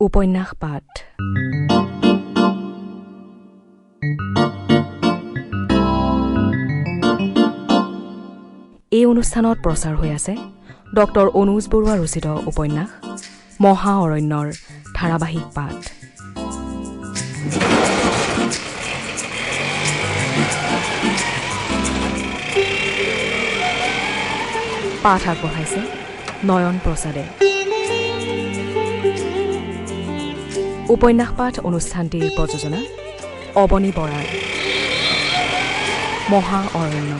উপন্যাস পাঠ এই অনুষ্ঠানত প্ৰচাৰ হৈ আছে ডক্টৰ অনুজ বৰুৱা ৰচিত উপন্যাস মহা অৰণ্যৰ ধাৰাবাহিক পাঠ। পাঠ আগবঢ়াইছে নয়ন প্ৰসাদে। উপন্যাস পাঠ অনুষ্ঠানটিৰ প্ৰযোজনা অৱনী বৰাৰ। মহা অৰণ্য।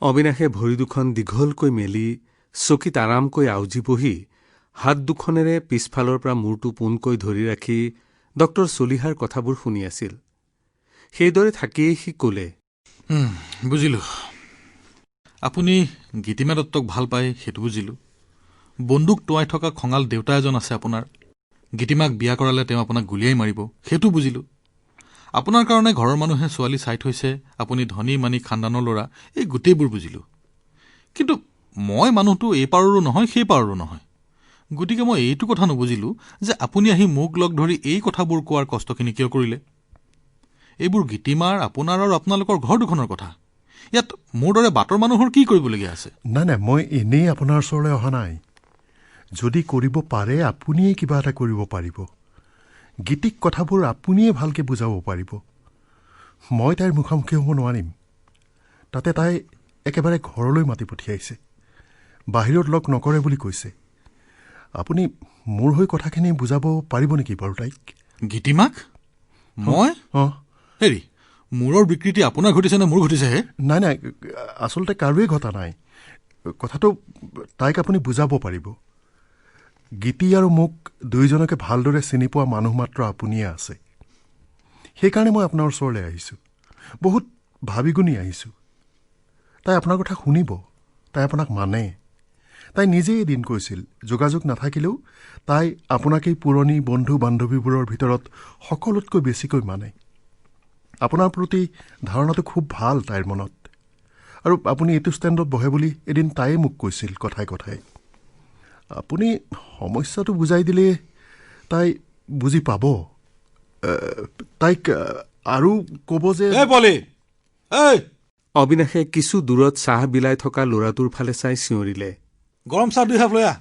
অবিনাশে ভৰি দুখন দীঘলকৈ মেলি চকীত আৰামকৈ আউজি বহি হাত দুখনেৰে পিছফালৰ পৰা মূৰটো পোনকৈ ধৰি ৰাখি ডক্টৰ চলিহাৰ কথাবোৰ শুনি আছিল। সেইদৰে থাকিয়েই সি ক'লে, বুজিলোঁ, আপুনি গীতিমা দত্তক ভাল পায় সেইটো বুজিলোঁ। বন্দুক টোৱাই থকা খঙাল দেউতা এজন আছে আপোনাৰ। গীতিমাক বিয়া কৰালে তেওঁ আপোনাক গুলিয়াই মাৰিব সেইটো বুজিলোঁ। আপোনাৰ কাৰণে ঘৰৰ মানুহে ছোৱালী চাই থৈছে, আপুনি ধনী মানি খানদানৰ ল'ৰা, এই গোটেইবোৰ বুজিলোঁ। কিন্তু মই মানুহটো এই পাৰৰো নহয় সেই পাৰৰো নহয়। গতিকে মই এইটো কথা নুবুজিলোঁ যে আপুনি আহি মোক লগ ধৰি এই কথাবোৰ কোৱাৰ কষ্টখিনি কিয় কৰিলে। এইবোৰ গীতিমাৰ, আপোনাৰ আৰু আপোনালোকৰ ঘৰ দুখনৰ কথা। ইয়াত মোৰ দৰে বাটৰ মানুহৰ কি কৰিবলগীয়া আছে? নাই, মই এনেই আপোনাৰ ওচৰলৈ অহা নাই। যদি কৰিব পাৰে আপুনিয়ে কিবা এটা কৰিব পাৰিব। গীতিক কথাবোৰ আপুনিয়ে ভালকৈ বুজাব পাৰিব। মই তাইৰ মুখামুখি হ'ব নোৱাৰিম। তাতে তাই একেবাৰে ঘৰলৈ মাতি পঠিয়াইছে, বাহিৰত লগ নকৰে বুলি কৈছে। আপুনি মোৰ হৈ কথাখিনি বুজাব পাৰিব নেকি বাৰু তাইক? গীতিমাক? মই? হেৰি, মূৰৰ বিকৃতি আপোনাৰ ঘটিছে নে মোৰ ঘটিছেহে? নাই, আচলতে কাৰোৱেই ঘটা নাই। কথাটো তাইক আপুনি বুজাব পাৰিব। গীতি আৰু মোক দুয়োজনকে ভালদৰে চিনি পোৱা মানুহ মাত্ৰ আপুনিয়ে আছে। সেইকাৰণে মই আপোনাৰ ওচৰলৈ আহিছোঁ, বহুত ভাবি গুণি আহিছোঁ। তাই আপোনাৰ কথা শুনিব, তাই আপোনাক মানে। তাই নিজেই এদিন কৈছিল, যোগাযোগ নাথাকিলেও তাই আপোনাকেই পুৰণি বন্ধু বান্ধৱীবোৰৰ ভিতৰত সকলোতকৈ বেছিকৈ মানে। আপোনাৰ প্ৰতি ধাৰণাটো খুব ভাল তাইৰ মনত। আৰু আপুনি এইটো ষ্টেণ্ডত বহে বুলি এদিন তাইয়ে মোক কৈছিল কথাই কথাই। আপুনি সমস্যাটো বুজাই দিলে তাই বুজি পাব। তাইক আৰু ক'ব যে অবিনাশে কিছু দূৰত চাহ বিলাই থকা ল'ৰাটোৰ ফালে চাই চিঞৰিলে, গৰম চাহ 2 কাপ লৈ আহ।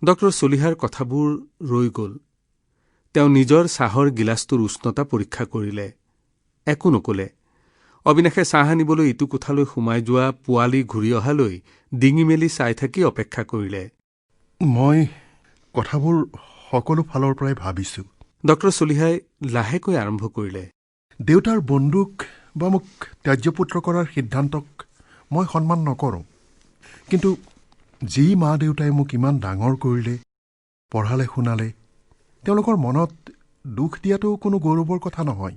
ডক্টৰ চলিহাৰ কথাবোৰ ৰৈ গ'ল। তেওঁ নিজৰ চাহৰ গিলাচটোৰ উষ্ণতা পৰীক্ষা কৰিলে, একো নকলে। অবিনাশে চাহ আনিবলৈ ইটো কোঠালৈ সোমাই যোৱা পোৱালি ঘূৰি অহালৈ ডিঙি মেলি চাই থাকি অপেক্ষা কৰিলে। মই কথাবোৰ সকলো ফালৰ পৰাই ভাবিছোঁ। ডক্টৰ চলিহাই লাহেকৈ আৰম্ভ কৰিলে, দেউতাৰ বন্দুক বা মোক ত্যায্যপুত্ৰ কৰাৰ সিদ্ধান্তক মই সন্মান নকৰোঁ। কিন্তু যি মা দেউতাই মোক ইমান ডাঙৰ কৰিলে, পঢ়ালে শুনালে, তেওঁলোকৰ মনত দুখ দিয়াটো কোনো গৌৰৱৰ কথা নহয়।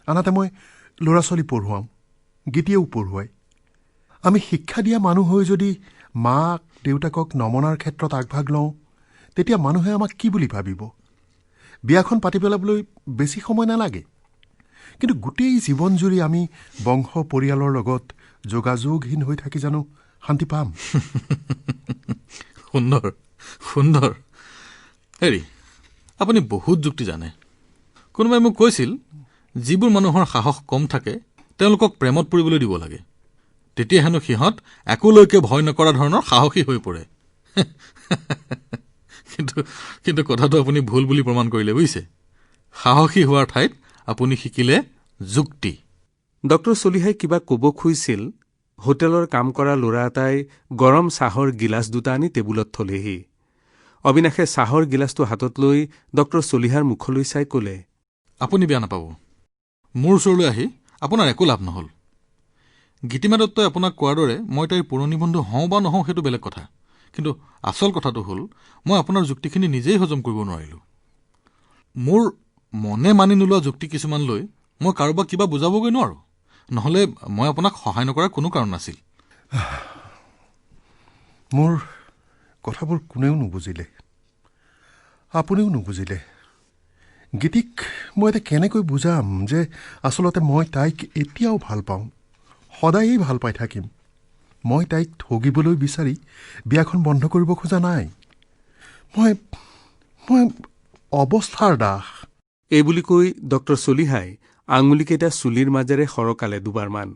আনহাতে মই ল'ৰা ছোৱালী পঢ়ুৱাওঁ, গীতিয়েও পঢ়ুৱাই। আমি শিক্ষা দিয়া মানুহ হৈ যদি মাক দেউতাকক নমনাৰ ক্ষেত্ৰত আগভাগ লওঁ, তেতিয়া মানুহে আমাক কি বুলি ভাবিব? বিয়াখন পাতি পেলাবলৈ বেছি সময় নালাগে। কিন্তু গোটেই জীৱনজুৰি আমি বংশ পৰিয়ালৰ লগত যোগাযোগহীন হৈ থাকি জানো শান্তি পাম? সুন্দৰ সুন্দৰ। হেৰি, আপুনি বহুত যুক্তি জানে। কোনোবাই মোক কৈছিল, যিবোৰ মানুহৰ সাহস কম থাকে তেওঁলোকক প্ৰেমত পৰিবলৈ দিব লাগে, তেতিয়া হেনো সিহঁত একোলৈকে ভয় নকৰা ধৰণৰ সাহসী হৈ পৰে। কিন্তু কথাটো আপুনি ভুল বুলি প্ৰমাণ কৰিলে, বুজিছে? সাহসী হোৱাৰ ঠাইত আপুনি শিকিলে যুক্তি। ডক্টৰ চলিহাই কিবা ক'ব খুজিছিল। হোটেলৰ কাম কৰা ল'ৰা এটাই গৰম চাহৰ গিলাচ 2টা আনি টেবুলত থলেহি। অবিনাশে চাহৰ গিলাচটো হাতত লৈ ডক্টৰ চলিহাৰ মুখলৈ চাই ক'লে, আপুনি বেয়া নাপাব, মোৰ ওচৰলৈ আহি আপোনাৰ একো লাভ নহ'ল। গীতিমা দত্তই আপোনাক কোৱাৰ দৰে মই তাইৰ পুৰণি বন্ধু হওঁ বা নহওঁ সেইটো বেলেগ কথা। কিন্তু আচল কথাটো হ'ল, মই আপোনাৰ যুক্তিখিনি নিজেই হজম কৰিব নোৱাৰিলোঁ। মোৰ মনে মানি নোলোৱা যুক্তি কিছুমান লৈ মই কাৰোবাক কিবা বুজাবগৈ নোৱাৰোঁ। নহ'লে মই আপোনাক সহায় নকৰাৰ কোনো কাৰণ নাছিল। মোৰ কথাবোৰ কোনেও নুবুজিলে, আপুনিও নুবুজিলে। গীতিক মই এতিয়া কেনেকৈ বুজাম যে আচলতে মই তাইক এতিয়াও ভাল পাওঁ, সদায়েই ভাল পাই থাকিম। মই তাইক ঠগিবলৈ বিচাৰি বিয়াখন বন্ধ কৰিব খোজা নাই। মই অৱস্থাৰ দাস। এইবুলি কৈ ডক্টৰ চলিহাই আঙুলিকেইটা চুলিৰ মাজেৰে সৰকালে দুবাৰমান।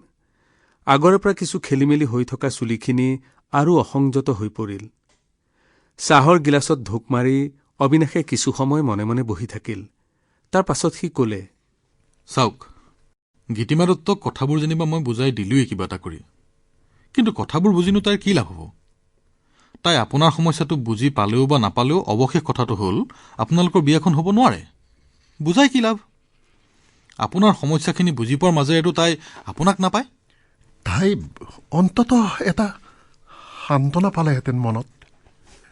আগৰে পৰা কিছু খেলিমেলি হৈ থকা চুলিখিনি আৰু অসংযত হৈ পৰিল। চাহৰ গিলাচত ঢোক মাৰি অবিনাশে কিছু সময় মনে মনে বহি থাকিল। তাৰ পাছত সি কলে, চাওক, গীতিমা দত্তক কথাবোৰ যেনিবা মই বুজাই দিলোৱেই কিবা এটা কৰি, কিন্তু কথাবোৰ বুজিনো তাইৰ কি লাভ হ'ব? তাই আপোনাৰ সমস্যাটো বুজি পালেও বা নাপালেও অৱশেষ কথাটো হ'ল আপোনালোকৰ বিয়াখন হ'ব নোৱাৰে। বুজাই কি লাভ? আপোনাৰ সমস্যাখিনি বুজি পোৱাৰ মাজেৰেতো তাই আপোনাক নাপায়। তাই অন্ততঃ এটা সান্তনা পালেহেঁতেন মনত।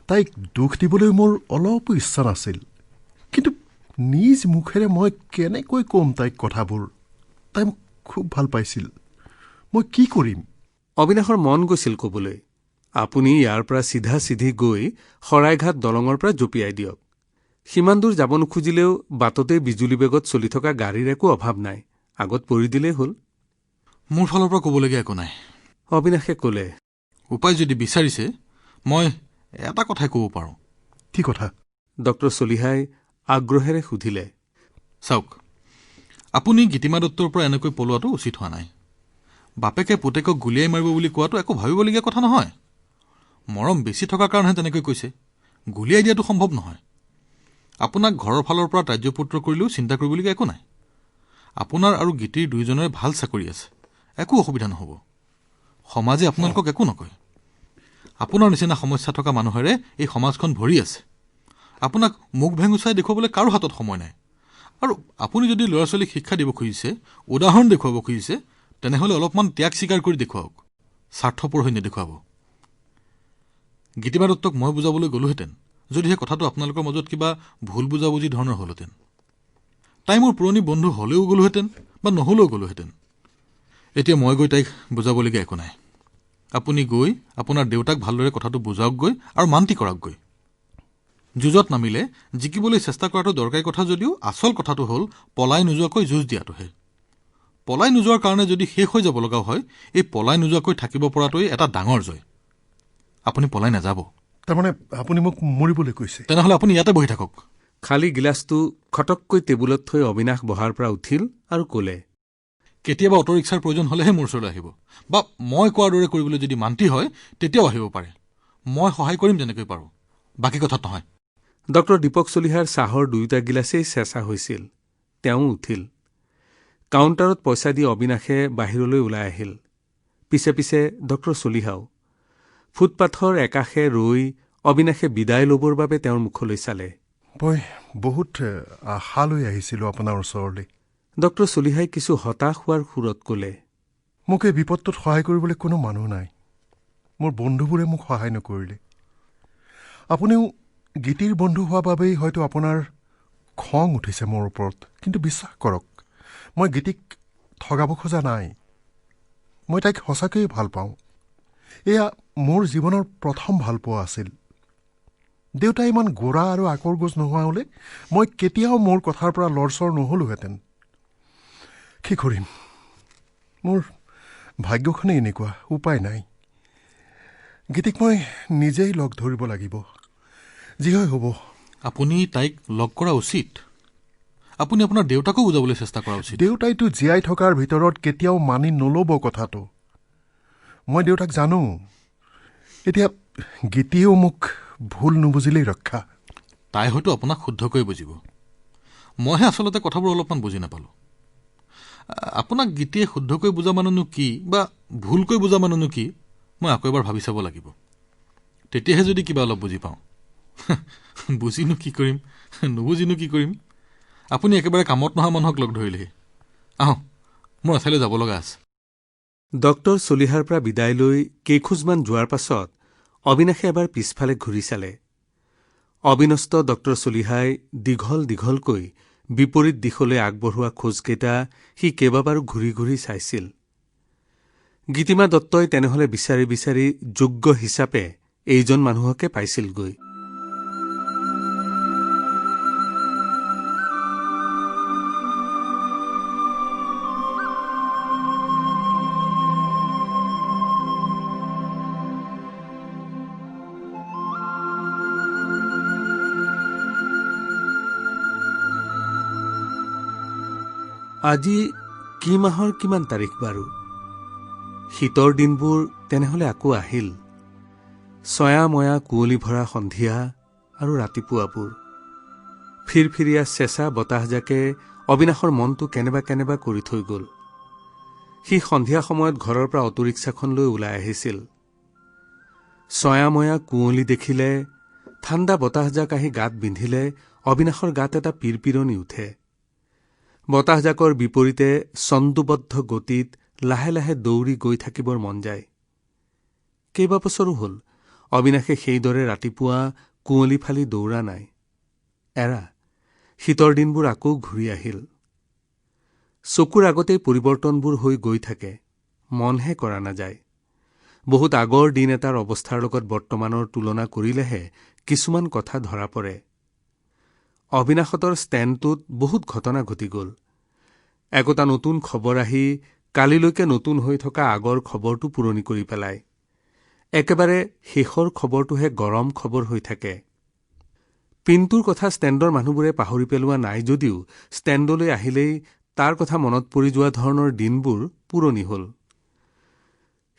তাইক দুখ দিবলৈ মোৰ অলপো ইচ্ছা নাছিল, কিন্তু নিজ মুখেৰে মই কেনেকৈ ক'ম তাইক কথাবোৰ? তাই মোক খুব ভাল পাইছিল। মই কি কৰিম? অবিনাশৰ মন গৈছিল কবলৈ, আপুনি ইয়াৰ পৰা চিধা চিধি গৈ শৰাইঘাট দলঙৰ পৰা জঁপিয়াই দিয়ক। সিমান দূৰ যাব নোখুজিলেও বাটতেই বিজুলী বেগত চলি থকা গাড়ীৰ একো অভাৱ নাই, আগত পৰি দিলেই হ'ল। মোৰ ফালৰ পৰা ক'বলগীয়া একো নাই, অবিনাশে কলে। উপায় যদি বিচাৰিছে মই এটা কথাই ক'ব পাৰোঁ। কি কথা? ডক্টৰ চলিহাই আগ্ৰহেৰে সুধিলে। চাওক, আপুনি গীতিমা দত্তৰ পৰা এনেকৈ পলোৱাটো উচিত হোৱা নাই। বাপেকে পুতেকক গুলিয়াই মাৰিব বুলি কোৱাটো একো ভাবিবলগীয়া কথা নহয়। মৰম বেছি থকাৰ কাৰণেহে তেনেকৈ কৈছে, গুলিয়াই দিয়াটো সম্ভৱ নহয়। আপোনাক ঘৰৰ ফালৰ পৰা ত্যায্যপুত্ৰ কৰিলেও চিন্তা কৰিবলগীয়া একো নাই। আপোনাৰ আৰু গীতিৰ দুয়োজনৰে ভাল চাকৰি আছে, একো অসুবিধা নহ'ব। সমাজে আপোনালোকক একো নকয়। আপোনাৰ নিচিনা সমস্যা থকা মানুহেৰে এই সমাজখন ভৰি আছে। আপোনাক মুখ ভেঙুচাই দেখুৱাবলৈ কাৰো হাতত সময় নাই। আৰু আপুনি যদি ল'ৰা ছোৱালীক শিক্ষা দিব খুজিছে, উদাহৰণ দেখুৱাব খুজিছে, তেনেহ'লে অলপমান ত্যাগ স্বীকাৰ কৰি দেখুৱাওক, স্বাৰ্থপৰ হৈ নেদেখুৱাব। গীতিমা দত্তক মই বুজাবলৈ গ'লোহেঁতেন যদিহে কথাটো আপোনালোকৰ মাজত কিবা ভুল বুজাবুজি ধৰণৰ হ'লহেঁতেন। তাই মোৰ পুৰণি বন্ধু হ'লেও গ'লোহেঁতেন বা নহ'লেও গ'লোহেঁতেন। এতিয়া মই গৈ তাইক বুজাবলগীয়া একো নাই। আপুনি গৈ আপোনাৰ দেউতাক ভালদৰে কথাটো বুজাওকগৈ আৰু মান্তি কৰাকগৈ। যুঁজত নামিলে জিকিবলৈ চেষ্টা কৰাটো দৰকাৰী কথা যদিও আচল কথাটো হ'ল পলাই নোযোৱাকৈ যুঁজ দিয়াটোহে। পলাই নোযোৱাৰ কাৰণে যদি শেষ হৈ যাব লগাও হয়, এই পলাই নোযোৱাকৈ থাকিব পৰাটোৱেই এটা ডাঙৰ জয়। আপুনি পলাই নাযাব। তাৰমানে আপুনি মোক মৰিবলৈ কৈছে? তেনেহ'লে আপুনি ইয়াতে বহি থাকক। খালী গিলাচটো খটককৈ টেবুলত থৈ অবিনাশ বহাৰ পৰা উঠিল আৰু কলে, কেতিয়াবা অটো ৰিক্সাৰ প্ৰয়োজন হ'লেহে মোৰ ওচৰলৈ আহিব, বা মই কোৱাৰ দৰে কৰিবলৈ যদি মান্তি হয় তেতিয়াও আহিব পাৰে। মই সহায় কৰিম যেনেকৈ পাৰোঁ, বাকী কথাত নহয়। ডক্টৰ দীপক চলিহাৰ চাহৰ দুয়োটা গিলাচেই চেঁচা হৈছিল। তেওঁ উঠিল। কাউণ্টাৰত পইচা দি অবিনাশে বাহিৰলৈ ওলাই আহিল। পিছে পিছে ডক্টৰ চলিহাও। ফুটপাথৰ একাষে ৰৈ অবিনাশে বিদায় ল'বৰ বাবে তেওঁৰ মুখলৈ চালে। মই বহুত আশা লৈ আহিছিলোঁ আপোনাৰ ওচৰলৈ। ডক্টৰ চলিহাই কিছু হতাশ হোৱাৰ সুৰত কলে, মোক এই বিপদটোত সহায় কৰিবলৈ কোনো মানুহ নাই। মোৰ বন্ধুবোৰে মোক সহায় নকৰিলে। আপুনিও গীতিৰ বন্ধু হোৱা বাবেই হয়তো আপোনাৰ খং উঠিছে মোৰ ওপৰত, কিন্তু বিশ্বাস কৰক, মই গীতিক ঠগাব খোজা নাই। মই তাইক সঁচাকৈয়ে ভাল পাওঁ। এয়া মোৰ জীৱনৰ প্ৰথম ভালপোৱা আছিল। দেউতাই ইমান গোড়া আৰু আকৰগোজ নোহোৱা হ'লে মই কেতিয়াও মোৰ কথাৰ পৰা লৰচৰ নহ'লোহেঁতেন। কি কৰিম, মোৰ ভাগ্যখনেই এনেকুৱা, উপায় নাই। গীতিক মই নিজেই লগ ধৰিব লাগিব, যি হয় হ'ব। আপুনি তাইক লগ কৰা উচিত। আপুনি আপোনাৰ দেউতাকো বুজাবলৈ চেষ্টা কৰা উচিত। দেউতাইতো জীয়াই থকাৰ ভিতৰত কেতিয়াও মানি নল'ব কথাটো। মই দেউতাক জানো। এতিয়া গীতিয়েও মোক ভুল নুবুজিলেই ৰক্ষা। তাই হয়তো আপোনাক শুদ্ধকৈ বুজিব। মইহে আচলতে কথাবোৰ অলপমান বুজি নাপালোঁ। আপোনাক গীতিয়ে শুদ্ধকৈ বুজা মানেনো কি বা ভুলকৈ বুজা মানেনো কি, মই আকৌ এবাৰ ভাবি চাব লাগিব। তেতিয়াহে যদি কিবা অলপ বুজি পাওঁ। বুজিনো কি কৰিম, নুবুজিনো কি কৰিম। আপুনি একেবাৰে কামত নহা মানুহক লগ ধৰিলেহি। আহক, মোৰ এঠাইলৈ যাব লগা আছে। ডক্টৰ চলিহাৰ পৰা বিদায় লৈ কেইখোজমান যোৱাৰ পাছত অবিনাশে এবাৰ পিছফালে ঘূৰি চালে। অবিনষ্ট ডক্টৰ চলিহাই দীঘল দীঘলকৈ বিপৰীত দিশলৈ আগবঢ়োৱা খোজকেইটা সি কেইবাবাৰো ঘূৰি ঘূৰি চাইছিল। গীতিমা দত্তই তেনেহলে বিচাৰি বিচাৰি যোগ্য হিচাপে এইজন মানুহকে পাইছিলগৈ। আজি কি মাহৰ কিমান তাৰিখ বাৰু? শীতৰ দিনবোৰ তেনেহলে আকৌ আহিল। ছয়াময়া কুঁৱলী ভৰা সন্ধিয়া আৰু ৰাতিপুৱাবোৰ। ফিৰফিৰিয়া চেঁচা বতাহজাকে অবিনাশৰ মনটো কেনেবা কৰি থৈ গল। সি সন্ধিয়া সময়ত ঘৰৰ পৰা অটোৰিক্সাখন লৈ ওলাই আহিছিল। ছয়াময়া কুঁৱলী দেখিলে, ঠাণ্ডা বতাহজাক আহি গাত বিন্ধিলে অবিনাশৰ গাত এটা পিৰপিৰণি উঠে। বতাহজাকৰ বিপৰীতে ছন্দোবদ্ধ গতিত লাহে লাহে দৌৰি গৈ থাকিবৰ মন যায়। কেইবাবছৰো হল অবিনাশে সেইদৰে ৰাতিপুৱা কুঁৱলী ফালি দৌৰা নাই। এৰা শীতৰ দিনবোৰ আকৌ ঘূৰি আহিল। চকুৰ আগতেই পৰিৱৰ্তনবোৰ হৈ গৈ থাকে, মনহে কৰা নাযায়। বহুত আগৰ দিন এটাৰ অৱস্থাৰ লগত বৰ্তমানৰ তুলনা কৰিলেহে কিছুমান কথা ধৰা পৰে। অবিনাশহঁতৰ ষ্টেণ্ডটোত বহুত ঘটনা ঘটি গল। একোটা নতুন খবৰ আহি কালিলৈকে নতুন হৈ থকা আগৰ খবৰটো পুৰণি কৰি পেলায়। একেবাৰে শেষৰ খবৰটোহে গৰম খবৰ হৈ থাকে। পিণ্টুৰ কথা ষ্টেণ্ডৰ মানুহবোৰে পাহৰি পেলোৱা নাই যদিও ষ্টেণ্ডলৈ আহিলেই তাৰ কথা মনত পৰি যোৱা ধৰণৰ দিনবোৰ পুৰণি হল।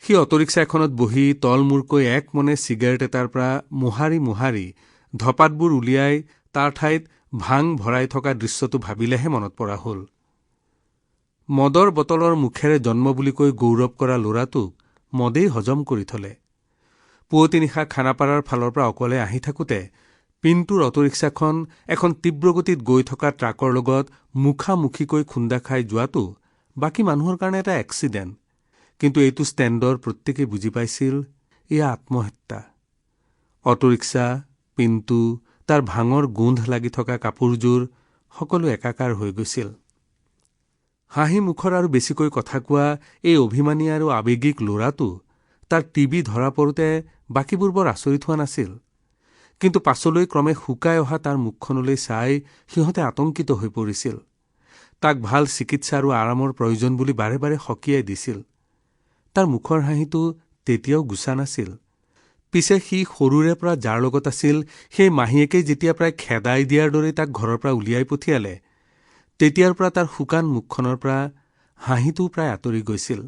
সি অটোৰিক্সা এখনত বহি তলমূৰকৈ একমনে চিগাৰেট এটাৰ পৰা মোহাৰি ধপাতবোৰ উলিয়াই তাৰ ঠাইত ভাং ভৰাই থকা দৃশ্যটো ভাবিলেহে মনত পৰা হল। মদৰ বটলৰ মুখেৰে জন্ম বুলি কৈ গৌৰৱ কৰা ল'ৰাটোক মদেই হজম কৰি থলে। পুৱতি নিশা খানাপাৰাৰ ফালৰ পৰা অকলে আহি থাকোঁতে পিণ্টুৰ অটোৰিক্সাখন এখন তীব্ৰগতিত গৈ থকা ট্ৰাকৰ লগত মুখামুখিকৈ খুন্দা খাই যোৱাটো বাকী মানুহৰ কাৰণে এটা এক্সিডেণ্ট। কিন্তু এইটো ষ্টেণ্ডৰ প্ৰত্যেকেই বুজি পাইছিল এয়া আত্মহত্যা। অটোৰিক্সা, পিণ্টু, তাৰ ভাঙৰ গোন্ধ লাগি থকা কাপোৰযোৰ সকলো একাকাৰ হৈ গৈছিল। হাঁহি মুখৰ আৰু বেছিকৈ কথা কোৱা এই অভিমানী আৰু আৱেগিক ল'ৰাটো তাৰ টিবি ধৰা পৰোঁতে বাকীবোৰ বৰ আচৰিত হোৱা নাছিল। কিন্তু পাছলৈ ক্ৰমে শুকাই অহা তাৰ মুখখনলৈ চাই সিহঁতে আতংকিত হৈ পৰিছিল। তাক ভাল চিকিৎসা আৰু আৰামৰ প্ৰয়োজন বুলি বাৰে বাৰে সকীয়াই দিছিল। তাৰ মুখৰ হাঁহিটো তেতিয়াও গুচা নাছিল। পিছে সি সৰুৰে পৰা যাৰ লগত আছিল সেই মাহীয়েকেই যেতিয়া প্ৰায় খেদাই দিয়াৰ দৰেই তাক ঘৰৰ পৰা উলিয়াই পঠিয়ালে, তেতিয়াৰ পৰা তাৰ শুকান মুখখনৰ পৰা হাঁহিটোও প্ৰায় আঁতৰি গৈছিল।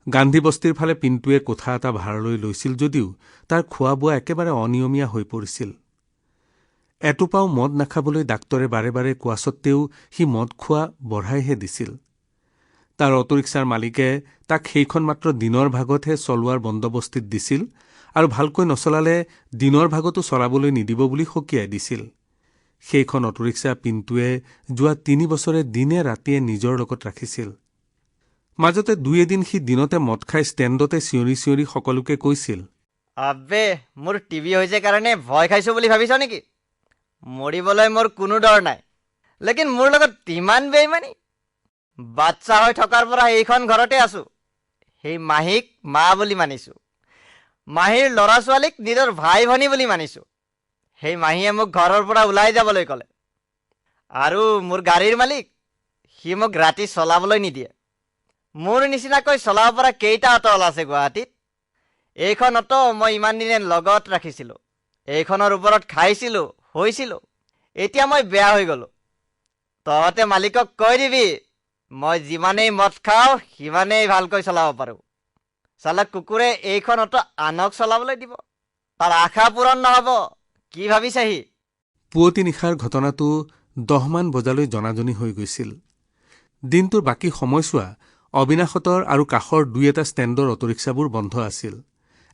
গান্ধী বস্তিৰ ফালে পিণ্টুৱে কোঠা এটা ভাড়ালৈ লৈছিল যদিও তাৰ খোৱা বোৱা একেবাৰে অনিয়মীয়া হৈ পৰিছিল। এটোপাও মদ নাখাবলৈ ডাক্তৰে বাৰে বাৰে কোৱা সত্ত্বেও সি মদ খোৱা বঢ়াইহে দিছিল। তাৰ অটোৰিক্সাৰ মালিকে তাক সেইখন মাত্ৰ দিনৰ ভাগতহে চলোৱাৰ বন্দবস্তিত দিছিল আৰু ভালকৈ নচলালে দিনৰ ভাগতো চলাবলৈ নিদিব বুলি সকীয়াই দিছিল। সেইখন অটোৰিক্সা পিণ্টুৱে যোৱা ৩ বছৰে দিনে ৰাতিয়ে নিজৰ লগত ৰাখিছিল। মাজতে ২-এদিন সি দিনতে মদ খাই ষ্টেণ্ডতে চিঞৰি চিঞৰি সকলোকে কৈছিল, আবে মোৰ টিভি হৈছে কাৰণে ভয় খাইছো বুলি ভাবিছ নেকি? মৰিবলৈ মোৰ কোনো ডৰ নাই, লেকিন মোৰ লগত ইমান বেইমানি। বাচ্চা হৈ থকাৰ পৰা এইখন ঘৰতে আছো। সেই মাহীক মা বুলি মানিছো, মাহীৰ ল'ৰা ছোৱালীক নিজৰ ভাই ভনী বুলি মানিছো। সেই মাহীয়ে মোক ঘৰৰ পৰা ওলাই যাবলৈ ক'লে। আৰু মোৰ গাড়ীৰ মালিক, সি মোক ৰাতি চলাবলৈ নিদিয়ে। মোৰ নিচিনাকৈ চলাব পৰা কেইটা অটো আছে গুৱাহাটীত? এইখন অটো মই ইমান দিনে লগত ৰাখিছিলোঁ, এইখনৰ ওপৰত খাইছিলোঁ, হৈছিলোঁ। এতিয়া মই বেয়া হৈ গ'লো। তহঁতে মালিকক কৈ দিবি মই যিমানেই মদ খাওঁ সিমানেই ভালকৈ চলাব পাৰোঁ। চালা কুকুৰে এইখন অটো আনক চলাবলৈ দিব, তাৰ আশা পূৰণ নহ'ব। কি ভাবিছাহি? পুৱতি নিশাৰ ঘটনাটো 10মান বজালৈ জনাজনি হৈ গৈছিল। দিনটোৰ বাকী সময়ছোৱা অবিনাশহঁতৰ আৰু কাষৰ 2-এটা ষ্টেণ্ডৰ অটোৰিক্সাবোৰ বন্ধ আছিল।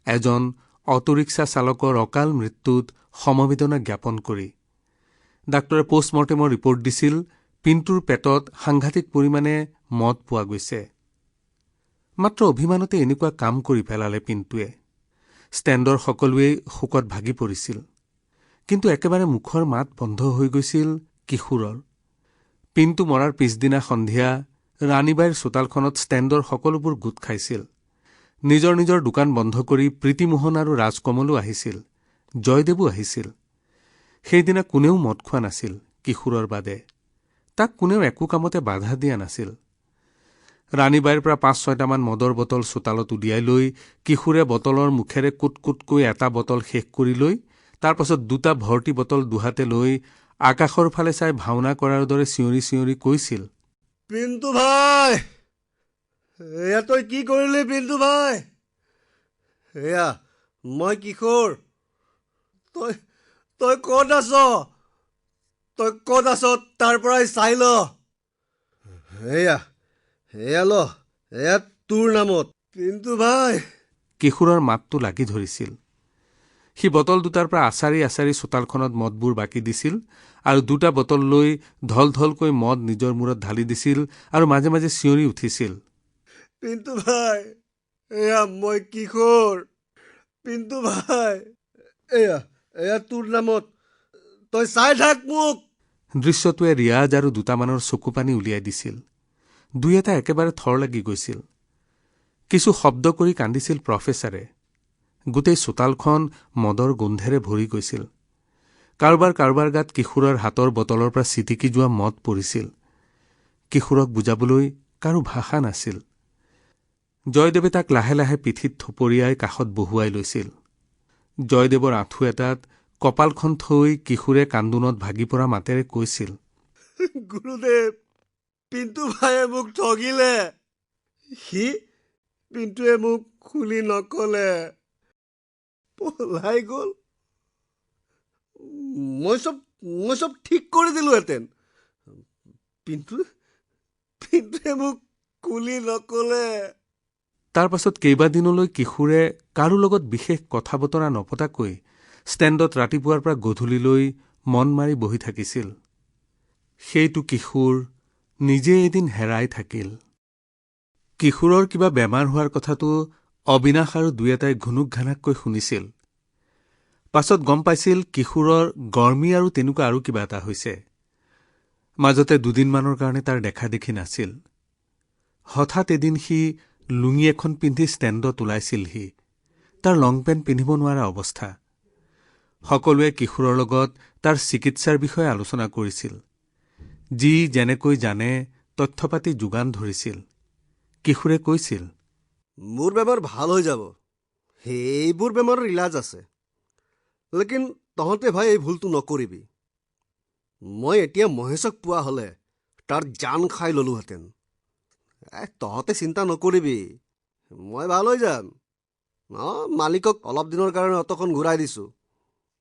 এজন অটোৰিক্সা চালকৰ অকাল মৃত্যুত সমবেদনা জ্ঞাপন কৰি ডাক্তৰে পোষ্টমৰ্টেমৰ ৰিপৰ্ট দিছিল পিণ্টুৰ পেটত সাংঘাতিক পৰিমাণে মদ পোৱা গৈছে। মাত্ৰ অভিমানতে এনেকুৱা কাম কৰি পেলালে পিণ্টুৱে। ষ্টেণ্ডৰ সকলোৱেই শোকত ভাগি পৰিছিল। কিন্তু একেবাৰে মুখৰ মাত বন্ধ হৈ গৈছিল কিশোৰৰ। পিণ্টু মৰাৰ পিছদিনা সন্ধিয়া ৰাণীবাইৰ চোতালখনত ষ্টেণ্ডৰ সকলোবোৰ গোট খাইছিল। নিজৰ নিজৰ দোকান বন্ধ কৰি প্ৰীতিমোহন আৰু ৰাজকমলো আহিছিল, জয়দেৱো আহিছিল। সেইদিনা কোনেও মদ খোৱা নাছিল কিশোৰৰ বাদে। তাক কোনেও একো কামতে বাধা দিয়া নাছিল। ৰাণীবাইৰ পৰা ৫-৬টামান মদৰ বটল চোতালত উলিয়াই লৈ কিশোৰে বটলৰ মুখেৰে কুটকুটকৈ এটা বটল শেষ কৰি লৈ তাৰ পাছত 2টা ভৰ্তি বটল দুহাতে লৈ আকাশৰ ফালে চাই ভাওনা কৰাৰ দৰে চিঞৰি চিঞৰি কৈছিল, পিণ্টু ভাই, এয়া তই কি কৰিলি পিণ্টু ভাই? এয়া মই কিশোৰ। তই ক'ত আছ? তই ক'ত আছ তাৰ পৰাই চাই ল। এয়া ল, এয়া তোৰ নামত পিণ্টু ভাই। কিশোৰৰ মাতটো লাগি ধৰিছিল। সি বটল দুটাৰ পৰা আচাৰি আচাৰি চোতালখনত মদবোৰ বাকি দিছিল আৰু 2টা বটল লৈ ঢল ঢলকৈ মদ নিজৰ মূৰত ঢালি দিছিল আৰু মাজে মাজে চিঞৰি উঠিছিল, পিণ্টু ভাই, এয়া মই কিশোৰ। পিণ্টু ভাই, এয়া তোৰ নামত, তই চাই থাক মোক। দৃশ্যটোৱে ৰিয়াজ আৰু 2টামানৰ চকু পানী উলিয়াই দিছিল। 2-এটা একেবাৰে থৰ লাগি গৈছিল। কিছু শব্দ কৰি কান্দিছিল প্ৰফেচাৰে। গোটেই চোতালখন মদৰ গোন্ধেৰে ভৰি গৈছিল। কাৰোবাৰ গাত কিশোৰৰ হাতৰ বটলৰ পৰা ছিটিকি যোৱা মদ পৰিছিল। কিশোৰক বুজাবলৈ কাৰো ভাষা নাছিল। জয়দেৱে তাক লাহে লাহে পিঠিত থপৰিয়াই কাষত বহুৱাই লৈছিল। জয়দেৱৰ আঁঠু এটাত কপালখন থৈ কিশোৰে কান্দোনত ভাগি পৰা মাতেৰে কৈছিল, গুৰুদেৱ, পিণ্টু ভাইয়ে মোক ঠগিলে। পিণ্টুৱে মোক খুলি নকলে, পলাই গল। মই চব ঠিক কৰি দিলোহেঁতেন। পিণ্টুৱে মোক খুলি নকলে। তাৰ পাছত কেইবাদিনলৈ কিশোৰে কাৰো লগত বিশেষ কথা বতৰা নপতাকৈ ষ্টেণ্ডত ৰাতিপুৱাৰ পৰা গধূলিলৈ মন মাৰি বহি থাকিছিল। সেইটো কিশোৰ নিজে এদিন হেৰাই থাকিল। কিশোৰৰ কিবা বেমাৰ হোৱাৰ কথাটো অবিনাশ আৰু 2-এটাই ঘুনুক ঘানাককৈ শুনিছিল। পাছত গম পাইছিল কিশোৰৰ গৰ্মি আৰু তেনেকুৱা আৰু কিবা এটা হৈছে। মাজতে 2দিনমানৰ কাৰণে তাৰ দেখা দেখি নাছিল। হঠাৎ এদিন সি লুঙি এখন পিন্ধি ষ্টেণ্ডত ওলাইছিলহি। তাৰ লং পেণ্ট পিন্ধিব নোৱাৰা অৱস্থা। সকলোৱে কিশোৰৰ লগত তাৰ চিকিৎসাৰ বিষয়ে আলোচনা কৰিছিল। যি যেনেকৈ জানে তথ্যপাতি যোগান ধৰিছিল। কিশোৰে কৈছিল, মোৰ বেমাৰ ভাল হৈ যাব, সেইবোৰ বেমাৰৰ ইলাজ আছে। লেকিন তহঁতে ভাই এই ভুলটো নকৰিবি। মই এতিয়া মহেশক পোৱা হলে তাৰ জান খাই ললোহেঁতেন। তহঁতে চিন্তা নকৰিবি, মই ভাল হৈ যাম। মালিকক অলপ দিনৰ কাৰণে অটখন ঘূৰাই দিছো।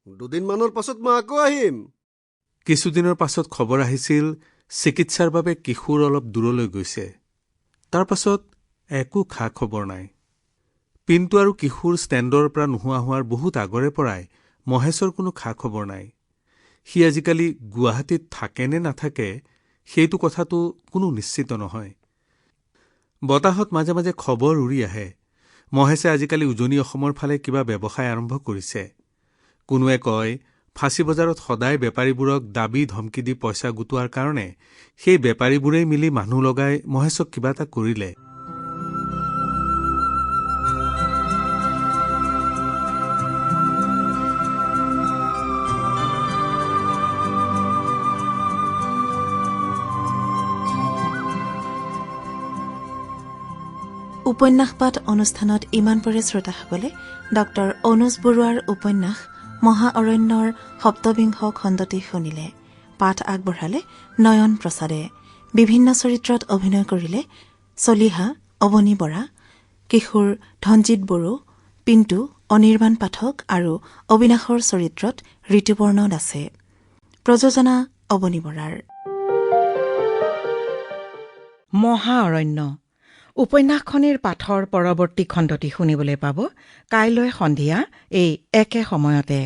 2দিনমানৰ পাছত মই আকৌ আহিম। কিছুদিনৰ পাছত খবৰ আহিছিল চিকিৎসাৰ বাবে কিশোৰ অলপ দূৰলৈ গৈছে। তাৰ পাছত একো খা খবৰ নাই। পিণ্টু আৰু কিশোৰ ষ্টেণ্ডৰ পৰা নোহোৱা হোৱাৰ বহুত আগৰে পৰাই মহেশৰ কোনো খা খবৰ নাই। সি আজিকালি গুৱাহাটীত থাকে নে নাথাকে সেইটো কথাটো কোনো নিশ্চিত নহয়। বতাহত মাজে মাজে খবৰ উৰি আহে, মহেশে আজিকালি উজনি অসমৰ ফালে কিবা ব্যৱসায় আৰম্ভ কৰিছে। কোনোৱে কয় ফাঁচী বজাৰত সদায় বেপাৰীবোৰক দাবী ধমকি দি পইচা গোটোৱাৰ কাৰণে সেই বেপাৰীবোৰেই মিলি মানুহ লগাই মহেশক কিবা এটা কৰিলে। উপন্যাস পাঠ অনুষ্ঠানত ইমান পৰে শ্ৰোতাসকলে ডক্টৰ অনুজ বৰুৱাৰ উপন্যাস মহা অৰণ্যৰ ৭বিংশ খণ্ডটি শুনিলে। পাঠ আগবঢ়ালে নয়ন প্ৰসাদে। বিভিন্ন চৰিত্ৰত অভিনয় কৰিলে চলিহা অৱনী বৰা, কিশোৰ ধনজিৎ বড়ো, পিণ্টু অনিৰ্বাণ পাঠক আৰু অবিনাশৰ চৰিত্ৰত ঋতুপৰ্ণ দাসে। প্ৰযোজনা অৱনী বৰাৰ। মহা অৰণ্য উপন্যাসখনিৰ পাঠৰ পৰৱৰ্তী খণ্ডটি শুনিবলৈ পাব কাইলৈ সন্ধিয়া এই একে সময়তে।